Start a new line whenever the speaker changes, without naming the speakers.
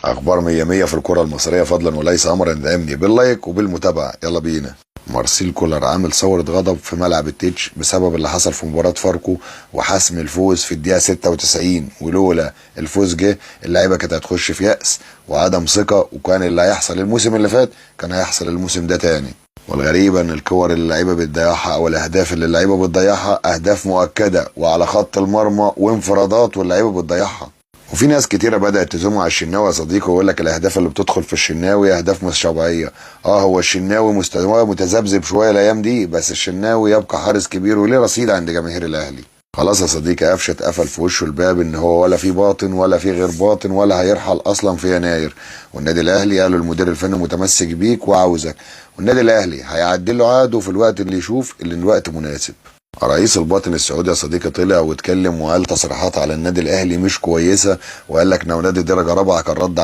اخبار مية مية في الكرة المصرية فضلا وليس امرا، دعمني باللايك وبالمتابعة. يلا بينا. مارسيل كولر عامل ثورة غضب في ملعب التتش بسبب اللي حصل في مباراة فاركو وحسم الفوز في الدقيقة 96. ولولا الفوز جه اللعيبة كانت هتخش في يأس وعدم ثقة، وكان اللي هيحصل الموسم اللي فات كان هيحصل الموسم ده تاني. والغريب ان الكور اللي اللعيبه بتضيعها او الاهداف اللي اللعيبه بتضيعها اهداف مؤكده وعلى خط المرمى وانفرادات واللعيبه بتضيعها. وفي ناس كتيره بدات تزوم على الشناوي يا صديقي ويقول لك الاهداف اللي بتدخل في الشناوي اهداف مش طبيعيه. هو الشناوي مستواه متذبذب شويه الايام دي، بس الشناوي يبقى حارس كبير وليه رصيد عند جماهير الاهلي. خلاص يا صديقي، قفشه اتقفل في وشه الباب ان هو ولا في باطن ولا في غير باطن ولا هيرحل اصلا في يناير. والنادي الاهلي قالوا المدير الفني متمسك بيك وعاوزك، والنادي الاهلي هيعدل له عقده في الوقت اللي يشوف اللي الوقت مناسب. رئيس الباطن السعودي يا صديقي طلع واتكلم وقال تصريحات على النادي الاهلي مش كويسه، وقال لك لو نادي درجه رابعه كان رد